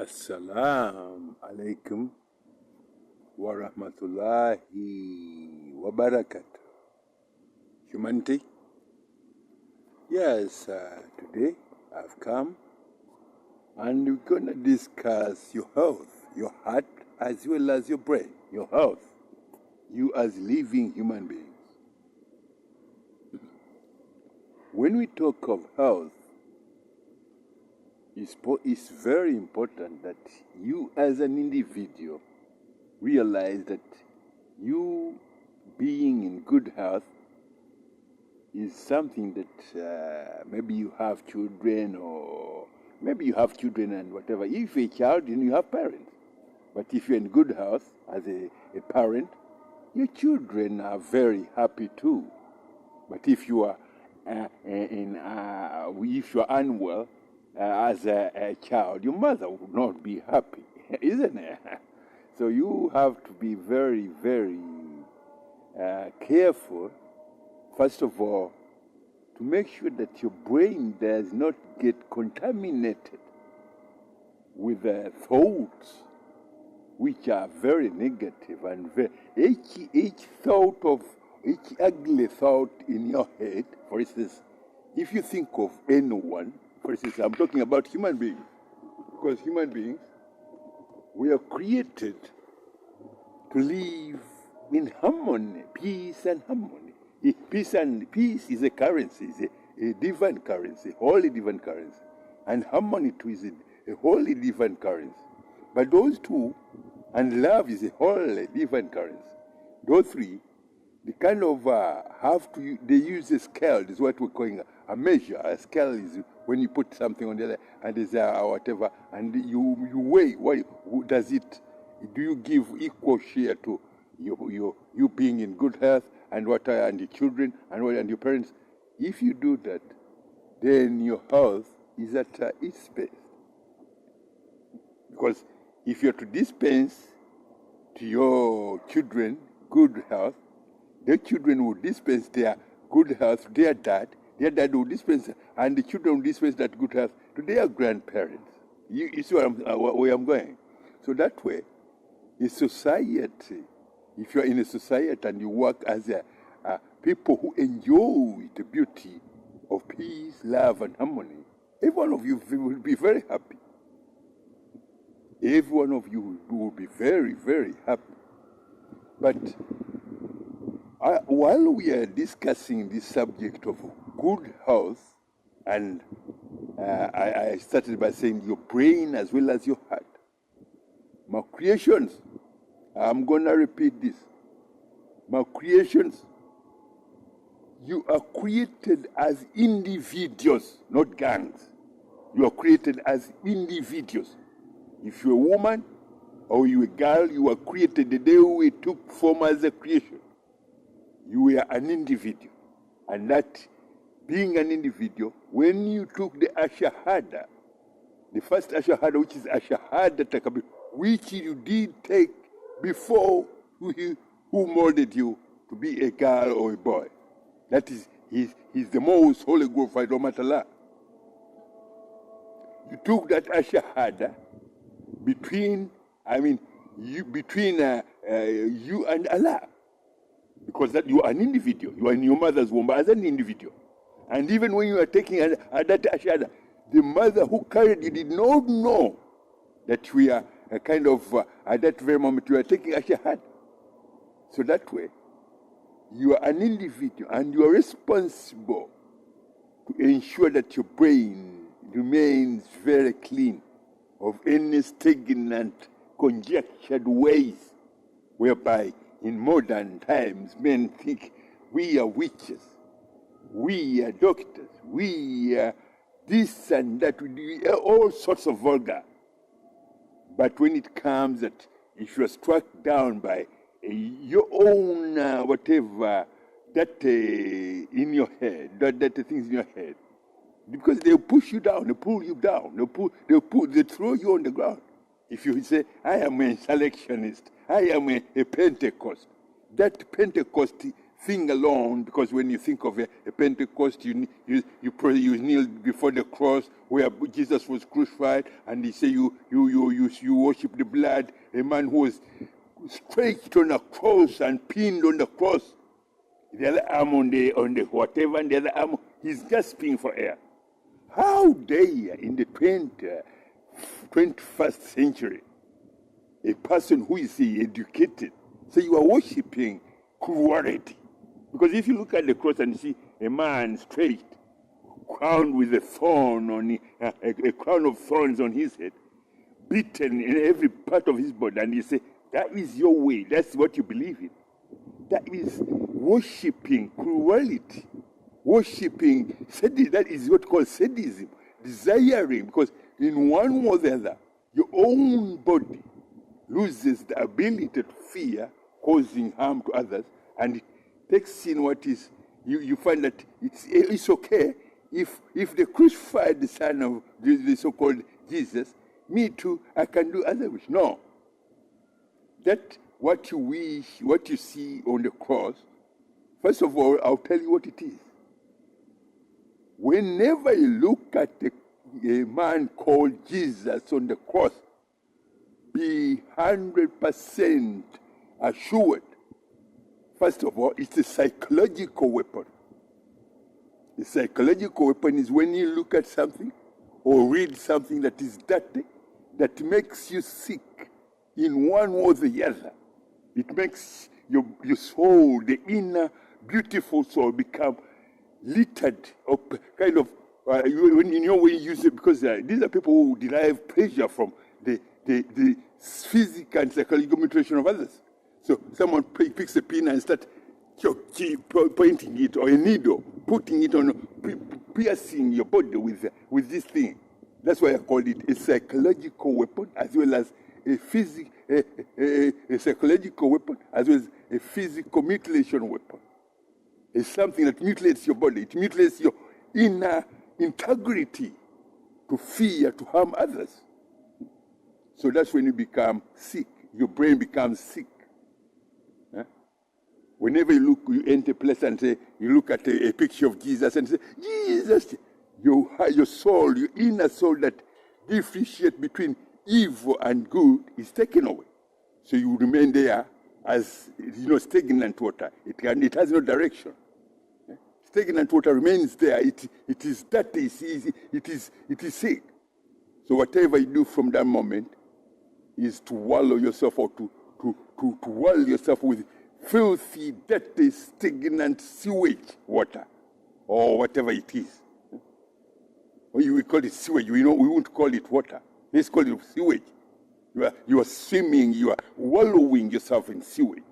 Assalamu alaikum wa rahmatullahi wa barakatuh. Humanity? Yes, today I've come and we're going to discuss your health, your heart, as well as your brain, your health, you as living human beings. When we talk of health, it's very important that you as an individual realize that you being in good health is something that maybe you have children, or maybe you have children and whatever. If you're a child, then you have parents. But if you're in good health as a parent, your children are very happy too. But if you are if you are unwell as a child, your mother would not be happy, isn't it? So you have to be very, very careful, first of all, to make sure that your brain does not get contaminated with thoughts which are very negative and each ugly thought in your head. For instance, if you think of anyone, for instance, I'm talking about human beings, because human beings, we are created to live in harmony, peace and harmony. Peace is a currency, is a divine currency, holy divine currency. And harmony too is a holy divine currency. But those two, and love is a holy divine currency. Those three, they kind of they use a scale. This is what we're calling a measure. A scale is when you put something on the other, and there's whatever, and you weigh. Does it? Do you give equal share to you being in good health and and the children and your parents? If you do that, then your health is at its best. Because if you're to dispense to your children good health, their children will dispense their good health to their dad will dispense, and the children will dispense that good health to their grandparents. You see where I'm going? So that way, a society, if you're in a society and you work as people who enjoy the beauty of peace, love, and harmony, every one of you will be very happy. Every one of you will be very, very happy. But while we are discussing this subject of good health, and I started by saying your brain as well as your heart, my creations, I'm going to repeat this. My creations, you are created as individuals, not gangs. You are created as individuals. If you're a woman or you're a girl, you were created the day we took form as a creation. You were an individual. And that being an individual, when you took the Ashahada, the first Ashahada, which is Ashahada Takabir, which you did take before who molded you to be a girl or a boy. That is, he's the most holy glorified Allah. You took that Ashahada between you and Allah. Because that you are an individual. You are in your mother's womb as an individual. And even when you are taking that Ashahada, the mother who carried you did not know that we are a kind of, at that very moment, you are taking Ashahada. So that way, you are an individual and you are responsible to ensure that your brain remains very clean of any stagnant, conjectured ways whereby in modern times men think we are witches, we are doctors, we are this and that, we are all sorts of vulgar. But when it comes that if you are struck down by your own whatever that in your head, that things in your head, because they'll push you down, they'll pull you down, they throw you on the ground. If you say, I am a selectionist, I am a Pentecost, that Pentecost thing alone, because when you think of a Pentecost, you kneel before the cross where Jesus was crucified, and they say you worship the blood, a man who was stretched on a cross and pinned on the cross, the other arm on the whatever, and the other arm, he's gasping for air. How dare in the 21st century, a person who is educated, say you are worshipping cruelty? Because if you look at the cross and see a man straight, crowned with a thorn on a crown of thorns on his head, beaten in every part of his body, and you say, that is your way, that's what you believe in. That is worshipping cruelty, worshipping sadism. That is what called sadism, desiring, because in one way or the other, your own body loses the ability to fear, causing harm to others, and it takes in what is, you find that it's okay if the crucified son of the so-called Jesus, me too, I can do other wish. No. That what you wish, what you see on the cross, first of all, I'll tell you what it is. Whenever you look at a man called Jesus on the cross, be 100% assured. First of all, it's a psychological weapon. The psychological weapon is when you look at something or read something that is dirty, that makes you sick in one way or the other. It makes your soul, the inner beautiful soul, become littered or kind of, in your way you use it, because these are people who derive pleasure from the physical and psychological mutilation of others. So someone picks a pin and starts pointing it, or a needle, putting it on, piercing your body with this thing. That's why I call it a psychological weapon, as well as a psychological weapon, as well as a physical mutilation weapon. It's something that mutilates your body. It mutilates your inner integrity to fear, to harm others. So that's when you become sick. Your brain becomes sick. Whenever you enter a place and say, you look at a picture of Jesus and say, Jesus, your soul, your inner soul that differentiates between evil and good is taken away. So you remain there as, stagnant water. It has no direction. Stagnant water remains there. It is dirty. It is sick. So whatever you do from that moment is to wallow yourself, or to wallow yourself with filthy, dirty, stagnant sewage water, or whatever it is. Or we call it sewage. We won't call it water. Let's call it sewage. You are swimming. You are wallowing yourself in sewage.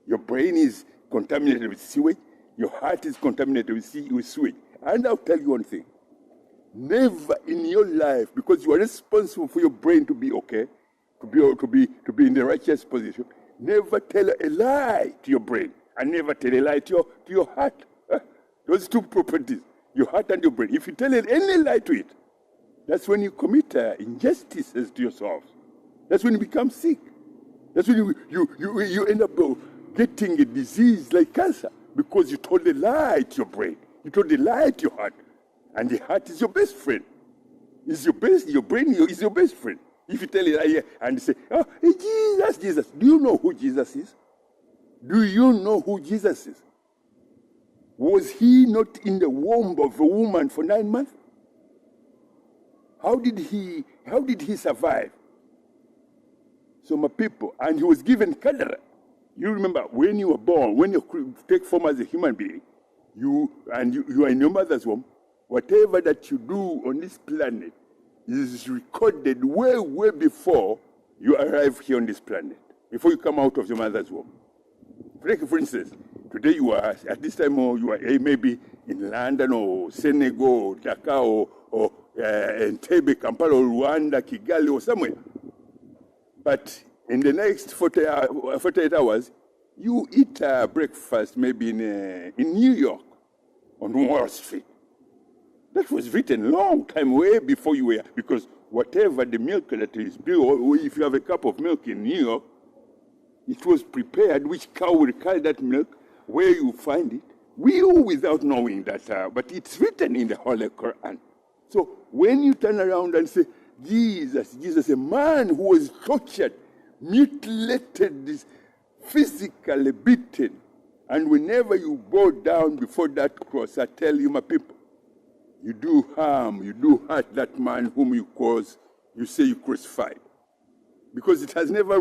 Your brain is contaminated with sewage. Your heart is contaminated with sewage. And I'll tell you one thing. Never in your life, because you are responsible for your brain to be okay, to be in the righteous position, never tell a lie to your brain, and never tell a lie to your heart. Those two properties, your heart and your brain. If you tell any lie to it, that's when you commit injustices to yourself. That's when you become sick. That's when you end up getting a disease like cancer, because you told a lie to your brain. You told a lie to your heart. And the heart is your best friend. Your brain is your best friend. If you tell a lie and say, oh, hey, Jesus. Do you know who Jesus is? Do you know who Jesus is? Was he not in the womb of a woman for 9 months? How did he survive? So my people, and he was given kadra. You remember, when you were born, when you take form as a human being, you are in your mother's womb, whatever that you do on this planet is recorded way before you arrive here on this planet, before you come out of your mother's womb. For instance, today you are, at this time, you are maybe in London or Senegal or Dakar or Entebbe, Kampala or Rwanda, Kigali or somewhere. But in the next 48 hours, you eat breakfast maybe in New York on Wall Street. That was written a long time, way before you were, because whatever the milk that is built, or if you have a cup of milk in New York, it was prepared, which cow will carry that milk, where you find it, without knowing that, but it's written in the Holy Quran. So when you turn around and say, Jesus, a man who was tortured, mutilated, physically beaten, and whenever you bow down before that cross, I tell you, my people, you do harm, you do hurt that man whom you say you crucified. Because it has never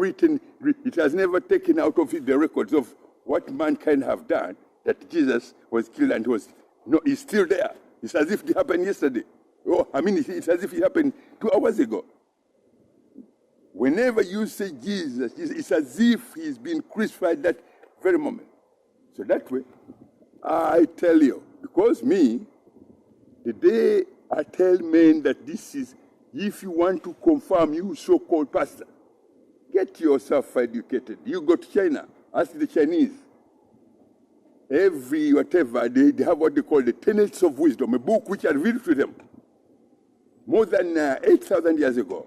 taken out of it the records of what mankind have done, that Jesus was killed and he's still there. It's as if it happened yesterday. It's as if it happened 2 hours ago. Whenever you say Jesus, it's as if he's been crucified that very moment. So that way, I tell you, because me, the day I tell men that this is, if you want to confirm, you so-called pastor, get yourself educated. You go to China, ask the Chinese. They have what they call the Tenets of Wisdom, a book which I revealed to them more than 8,000 years ago.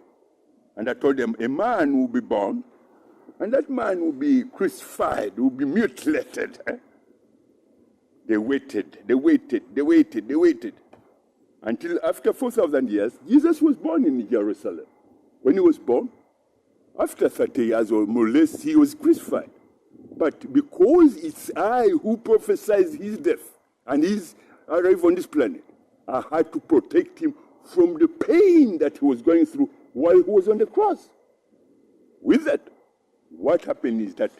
And I told them, a man will be born, and that man will be crucified, will be mutilated. They waited. Until after 4,000 years, Jesus was born in Jerusalem. When he was born, after 30 years or more or less, he was crucified. But because it's I who prophesied his death and his arrival on this planet, I had to protect him from the pain that he was going through while he was on the cross. With that, what happened is that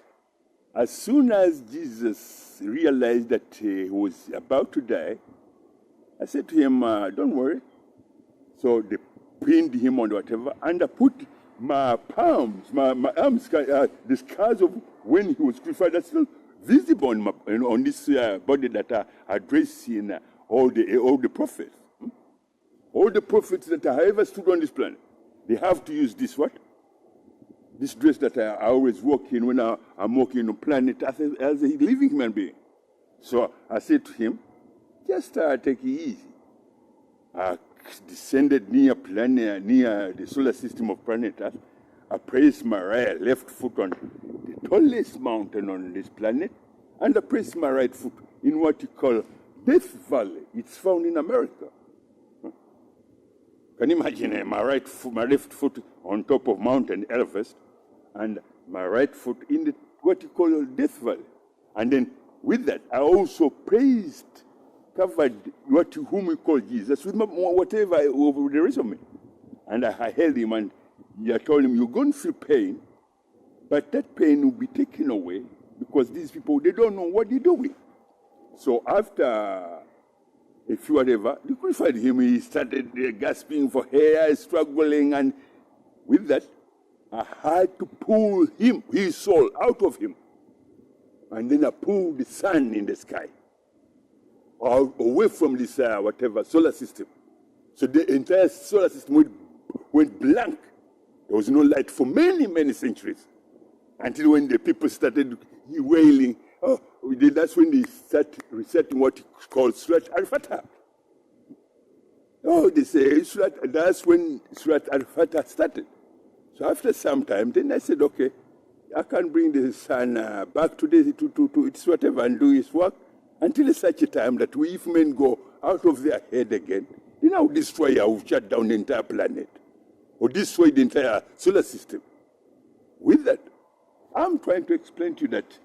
as soon as Jesus realized that he was about to die, I said to him, don't worry. So they pinned him on whatever, and I put my palms, my arms, the scars of when he was crucified are still visible on this body that I dress in all the prophets. All the prophets that have ever stood on this planet, they have to use this what? This dress that I always walk in when I'm walking on the planet as a living human being. So I said to him, just take it easy. I descended near the solar system of planet Earth. I placed my left foot on the tallest mountain on this planet, and I placed my right foot in what you call Death Valley. It's found in America. Can you imagine my left foot on top of Mountain Everest, and my right foot in what you call Death Valley? And then with that, I also covered whom we call Jesus with whatever over the rest of me. And I held him, and I told him, you're going to feel pain, but that pain will be taken away because these people, they don't know what they're doing. So after a few whatever, they crucified him. He started gasping for air, struggling, and with that, I had to pull his soul out of him. And then I pulled the sun in the sky away from this solar system. So the entire solar system went blank. There was no light for many, many centuries. Until when the people started wailing, that's when they start resetting what is called Surat Al-Fatah. They say that's when Surat Al-Fatah started. So after some time, then I said, okay, I can bring the sun back to its whatever and do its work until such a time that if men go out of their head again, then I will destroy, I will shut down the entire planet or destroy the entire solar system. With that, I'm trying to explain to you that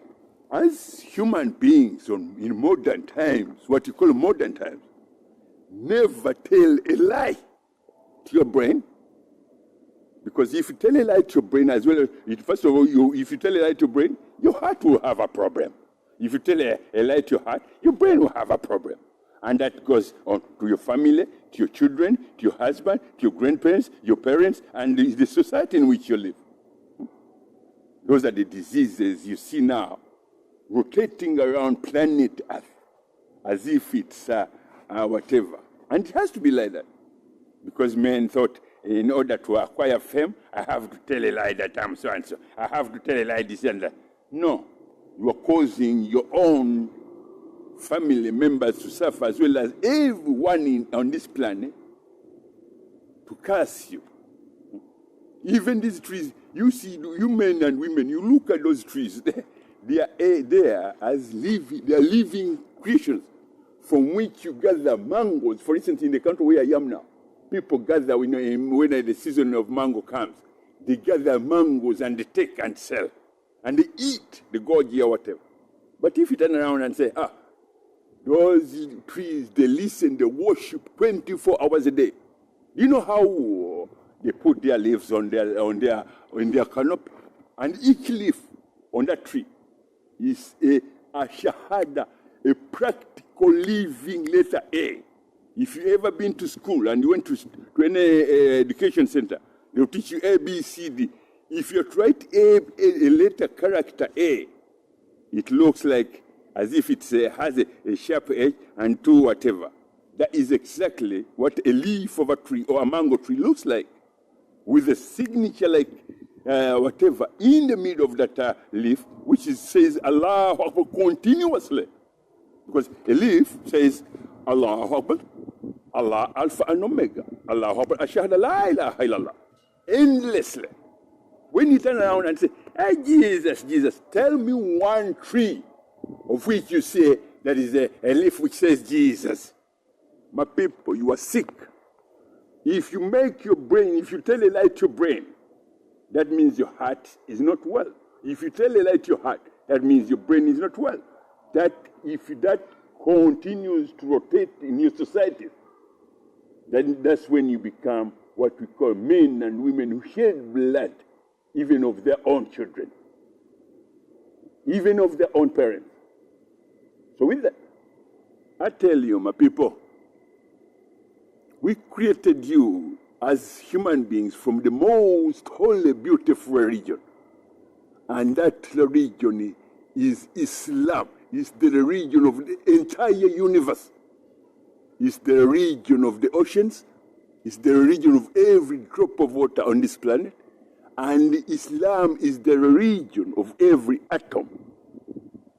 as human beings in modern times, what you call modern times, never tell a lie to your brain. Because if you tell a lie to your brain as well, first of all, if you tell a lie to your brain, your heart will have a problem. If you tell a lie to your heart, your brain will have a problem. And that goes on to your family, to your children, to your husband, to your grandparents, your parents, and the society in which you live. Those are the diseases you see now rotating around planet Earth as if it's whatever. And it has to be like that. Because men thought, in order to acquire fame, I have to tell a lie that I'm so and so. I have to tell a lie this and that. No. You are causing your own family members to suffer as well as everyone on this planet to curse you. Even these trees, you see, you men and women, you look at those trees, they are there as living creatures from which you gather mangoes. For instance, in the country where I am now, people gather when the season of mango comes. They gather mangoes and they take and sell. And they eat the goji or whatever. But if you turn around and say, those trees, they listen, they worship 24 hours a day. You know how they put their leaves on their canopy? And each leaf on that tree is a shahada, a practical living letter A. If you've ever been to school and you went to any education center, they'll teach you A, B, C, D. If you write a letter character A, it looks like as if it has a sharp edge and two whatever. That is exactly what a leaf of a tree or a mango tree looks like, with a signature like whatever in the middle of that leaf, which says Allah Akbar continuously. Because a leaf says Allah Akbar, Allah Alpha and Omega, Allah Akbar, Ashhadu la ilaha illallah, endlessly. When you turn around and say, hey, Jesus, tell me one tree of which you say that is a leaf which says Jesus. My people, you are sick. If you make your brain, if you tell a lie to your brain, that means your heart is not well. If you tell a lie to your heart, that means your brain is not well. That if that continues to rotate in your society, then that's when you become what we call men and women who shed blood, even of their own children, even of their own parents. So with that, I tell you, my people, we created you as human beings from the most holy, beautiful religion. And that religion is Islam. It's the religion of the entire universe. It's the religion of the oceans. It's the religion of every drop of water on this planet. And Islam is the religion of every atom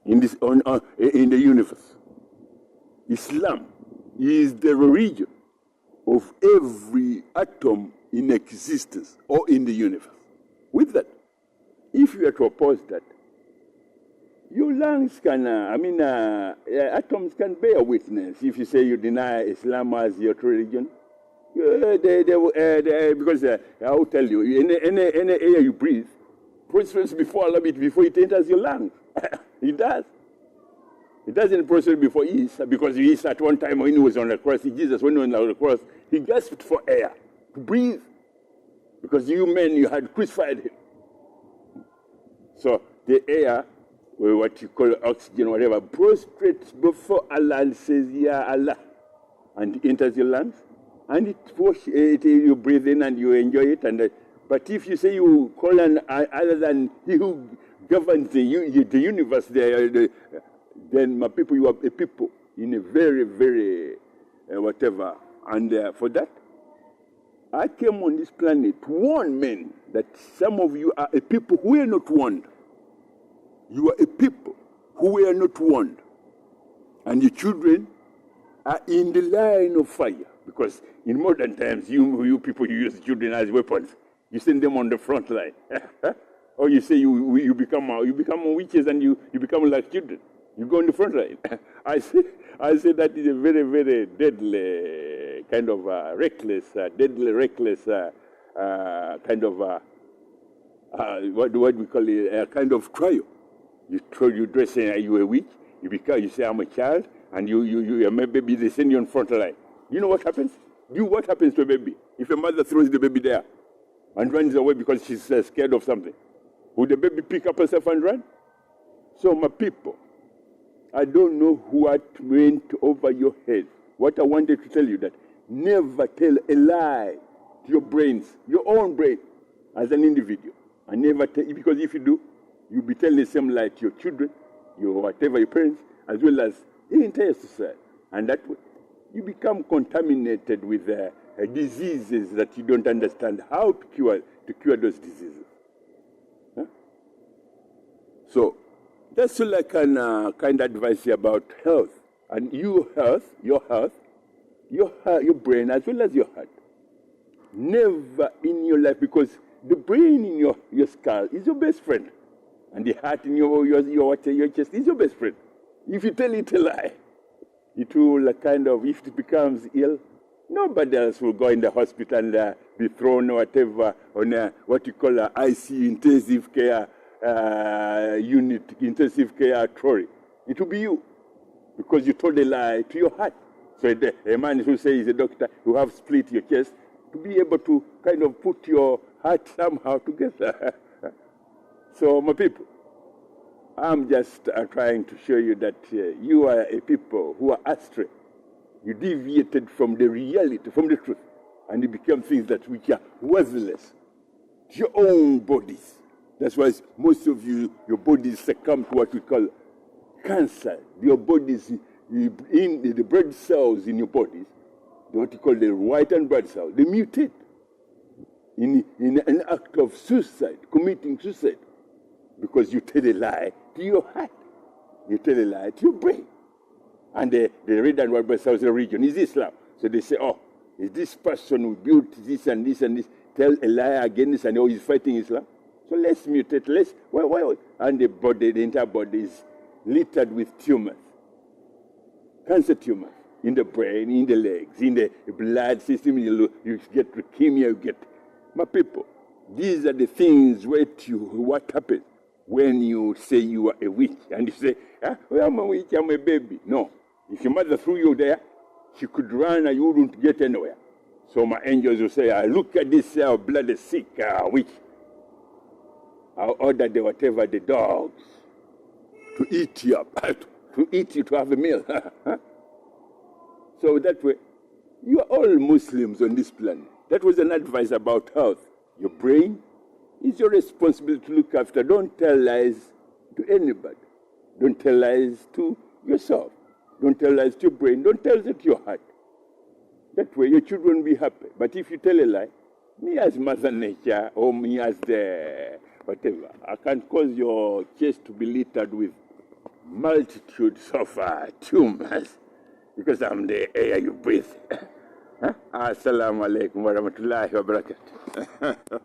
in the universe. Islam is the religion of every atom in existence or in the universe. With that, if you are to oppose that, your lungs can, atoms can bear witness. If you say you deny Islam as your religion, because I will tell you, any air you breathe, prostrates before Allah, before it enters your lungs. It does. It doesn't prostrate before Isa, because Isa at one time when he was on the cross, Jesus, when he was on the cross, he gasped for air to breathe, because you had crucified him. So the air, or what you call oxygen, whatever, prostrates before Allah and says, Ya Allah, and it enters your lungs. And you breathe in and you enjoy it. But if you say you call on other than he who governs the universe, then my people, you are a people in a very, very whatever. And for that, I came on this planet to warn men that some of you are a people who are not warned. You are a people who were not warned. And your children are in the line of fire. Because in modern times, you people, you use children as weapons. You send them on the front line. Or you say you become witches and you become like children. You go on the front line. I say that is a very, very deadly kind of reckless kind of what we call it, a kind of trial. You dress saying, are you a witch? You say, I'm a child, and you my baby, they send you on front line. You know what happens? What happens to a baby? If a mother throws the baby there and runs away because she's scared of something, would the baby pick up herself and run? So my people, I don't know what went over your head. What I wanted to tell you that never tell a lie to your brains, your own brain, as an individual. And never tell, because if you do, you'll be telling the same lie to your children, your parents, as well as the entire society. And that way, you become contaminated with diseases that you don't understand how to cure those diseases. Huh? So that's like an kind of advice about health. And your brain as well as your heart. Never in your life, because the brain in your skull is your best friend. And the heart in your chest is your best friend. If you tell it a lie, it will kind of, if it becomes ill, nobody else will go in the hospital and be thrown or whatever on what you call a ICU, intensive care unit, intensive care trolley. It will be you, because you told a lie to your heart. So a man who says he's a doctor, who have split your chest, to be able to kind of put your heart somehow together. So, my people, I'm just trying to show you that you are a people who are astray. You deviated from the reality, from the truth, and you become things that which are worthless to your own bodies. That's why most of you, your bodies succumb to what we call cancer. Your bodies, in the blood cells in your bodies, what you call the white and blood cells, they mutate in an act of suicide, committing suicide, because you tell a lie to your heart. You tell a lie to your brain. And the red and white blood cells religion is Islam. So they say, oh, is this person who built this and this and this, tell a lie against, and oh, he's fighting Islam? So let's mutate, why? And the body, the entire body is littered with tumors, cancer tumors, in the brain, in the legs, in the blood system. You get leukemia, you get, my people, these are the things what happens when you say you are a witch, and you say, well, I'm a witch, I'm a baby. No. If your mother threw you there, she could run and you wouldn't get anywhere. So my angels will say, look at this bloody sick witch. I'll order whatever the dogs to eat you up, to eat you, to have a meal. So that way, you are all Muslims on this planet. That was an advice about health. Your brain is your responsibility to look after. Don't tell lies to anybody. Don't tell lies to yourself. Don't tell lies to your brain. Don't tell it to your heart. That way, your children will be happy. But if you tell a lie, me as Mother Nature, or me as the whatever, I can cause your chest to be littered with multitudes of tumors, because I'm the air you breathe. Assalamu alaikum wa rahmatullahi wa barakatuh.